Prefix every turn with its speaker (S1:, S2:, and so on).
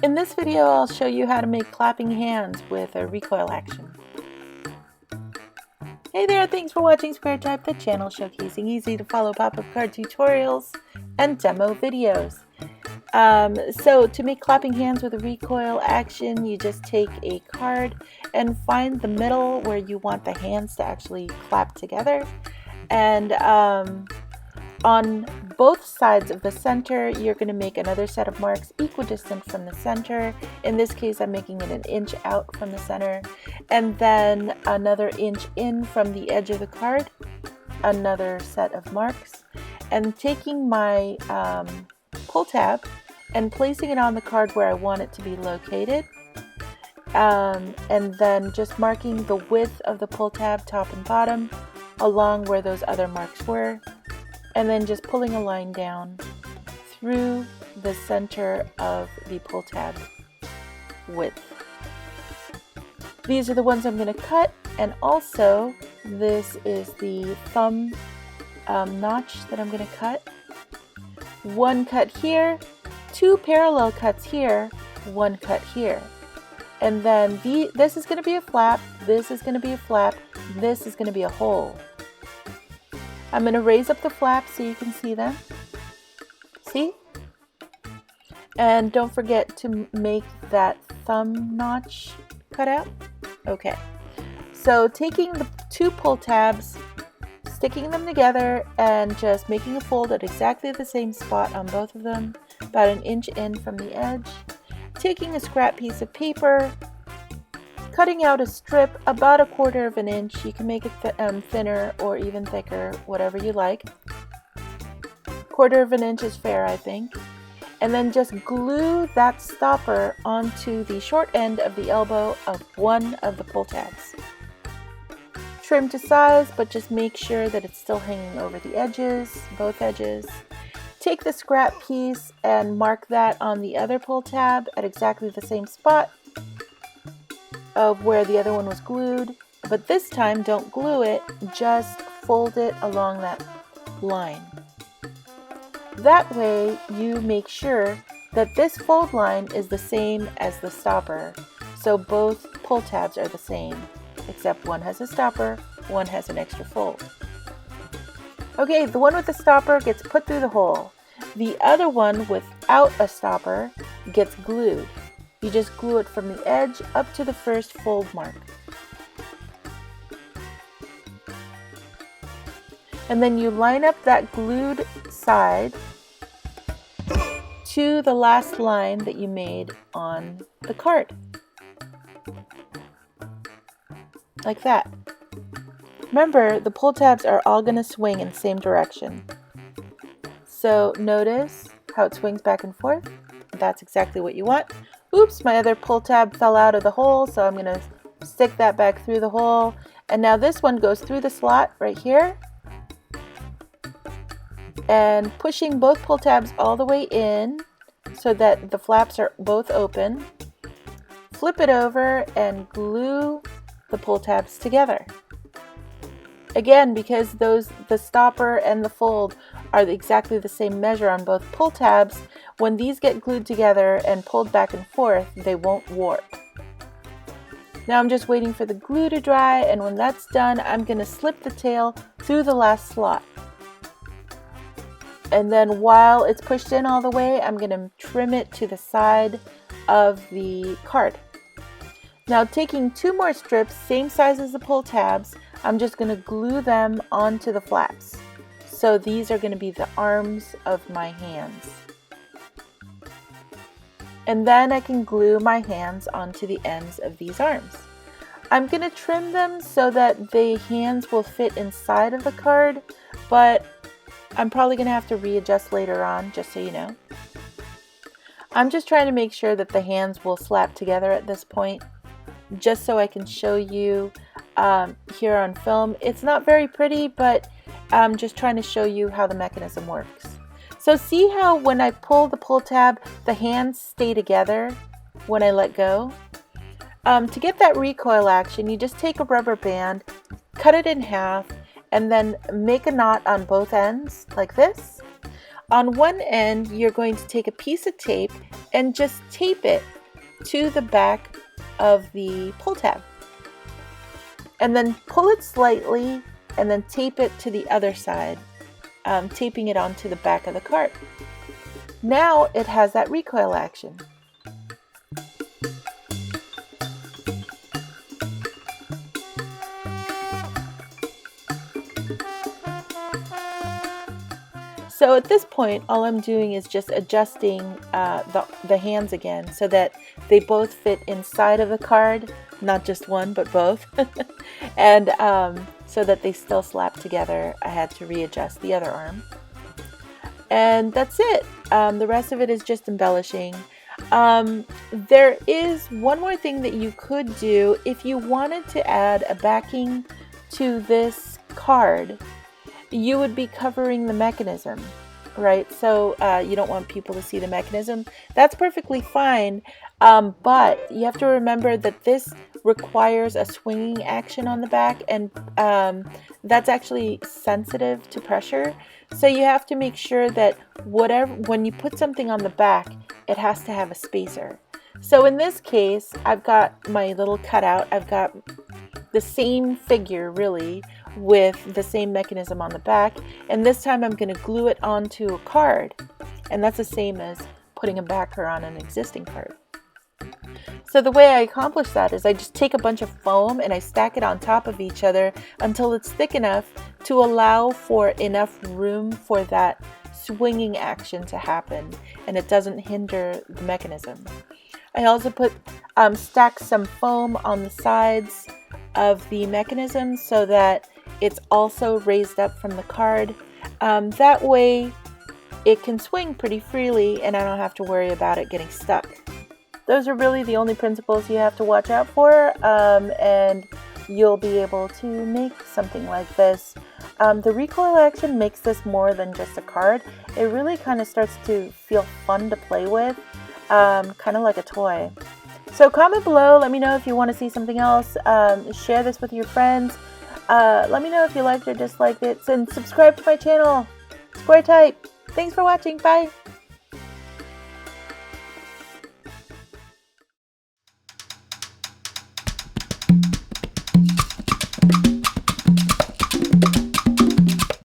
S1: In this video, I'll show you how to make clapping hands with a recoil action. Hey there, thanks for watching Square Type, the channel showcasing easy to follow pop-up card tutorials and demo videos. So to make clapping hands with a recoil action, you just take a card and find the middle where you want the hands to actually clap together. And on both sides of the center, you're going to make another set of marks equidistant from the center. In this case, I'm making it 1 inch out from the center, and then another inch in from the edge of the card, another set of marks, and taking my pull tab and placing it on the card where I want it to be located, and then just marking the width of the pull tab, top and bottom, along where those other marks were, and then just pulling a line down through the center of the pull tab width. These are the ones I'm going to cut, and also this is the thumb notch that I'm going to cut. One cut here, 2 parallel cuts here, 1 cut here. And then this is going to be a flap, this is going to be a flap, this is going to be a hole. I'm going to raise up the flaps so you can see them. See? And don't forget to make that thumb notch cut out. Okay. So taking the 2 pull tabs, sticking them together, and just making a fold at exactly the same spot on both of them, about 1 inch in from the edge. Taking a scrap piece of paper, cutting out a strip about 1/4 of an inch. You can make it thinner or even thicker, whatever you like. 1/4 of an inch is fair, I think. And then just glue that stopper onto the short end of the elbow of one of the pull tabs. Trim to size, but just make sure that it's still hanging over the edges, both edges. Take the scrap piece and mark that on the other pull tab at exactly the same spot of where the other one was glued, but this time don't glue it, just fold it along that line. That way you make sure that this fold line is the same as the stopper, so both pull tabs are the same, except one has a stopper, one has an extra fold. Okay, the one with the stopper gets put through the hole. The other one without a stopper gets glued. You just glue it from the edge up to the first fold mark. And then you line up that glued side to the last line that you made on the card. Like that. Remember, the pull tabs are all going to swing in the same direction. So notice how it swings back and forth. That's exactly what you want. Oops, my other pull tab fell out of the hole, so I'm going to stick that back through the hole. And now this one goes through the slot right here. And pushing both pull tabs all the way in so that the flaps are both open. Flip it over and glue the pull tabs together. Again, because the stopper and the fold are exactly the same measure on both pull tabs, when these get glued together and pulled back and forth, they won't warp. Now I'm just waiting for the glue to dry, and when that's done, I'm going to slip the tail through the last slot. And then while it's pushed in all the way, I'm going to trim it to the side of the card. Now taking 2 more strips, same size as the pull tabs, I'm just going to glue them onto the flaps. So these are going to be the arms of my hands. And then I can glue my hands onto the ends of these arms. I'm going to trim them so that the hands will fit inside of the card, but I'm probably going to have to readjust later on, just so you know. I'm just trying to make sure that the hands will slap together at this point, just so I can show you here on film. It's not very pretty, but I'm just trying to show you how the mechanism works. So see how when I pull the pull tab, the hands stay together when I let go? To get that recoil action, you just take a rubber band, cut it in half, and then make a knot on both ends like this. On one end, you're going to take a piece of tape and just tape it to the back of the pull tab. And then pull it slightly and then tape it to the other side, taping it onto the back of the cart. Now it has that recoil action. So at this point, all I'm doing is just adjusting the hands again so that they both fit inside of the card, not just one, but both. And so that they still slap together, I had to readjust the other arm. And that's it. The rest of it is just embellishing. There is one more thing that you could do if you wanted to add a backing to this card. You would be covering the mechanism, right? So you don't want people to see the mechanism. That's perfectly fine, but you have to remember that this requires a swinging action on the back, and that's actually sensitive to pressure. So you have to make sure that when you put something on the back, it has to have a spacer. So in this case, I've got my little cutout. I've got the same figure, really, with the same mechanism on the back, and this time I'm going to glue it onto a card, and that's the same as putting a backer on an existing card. So the way I accomplish that is I just take a bunch of foam and I stack it on top of each other until it's thick enough to allow for enough room for that swinging action to happen, and it doesn't hinder the mechanism. I also stack some foam on the sides of the mechanism so that it's also raised up from the card. That way it can swing pretty freely and I don't have to worry about it getting stuck. Those are really the only principles you have to watch out for, and you'll be able to make something like this. The recoil action makes this more than just a card. It really kind of starts to feel fun to play with, kind of like a toy. So comment below, let me know if you want to see something else. Share this with your friends. Let me know if you liked or disliked it, and subscribe to my channel. Square type. Thanks for watching. Bye.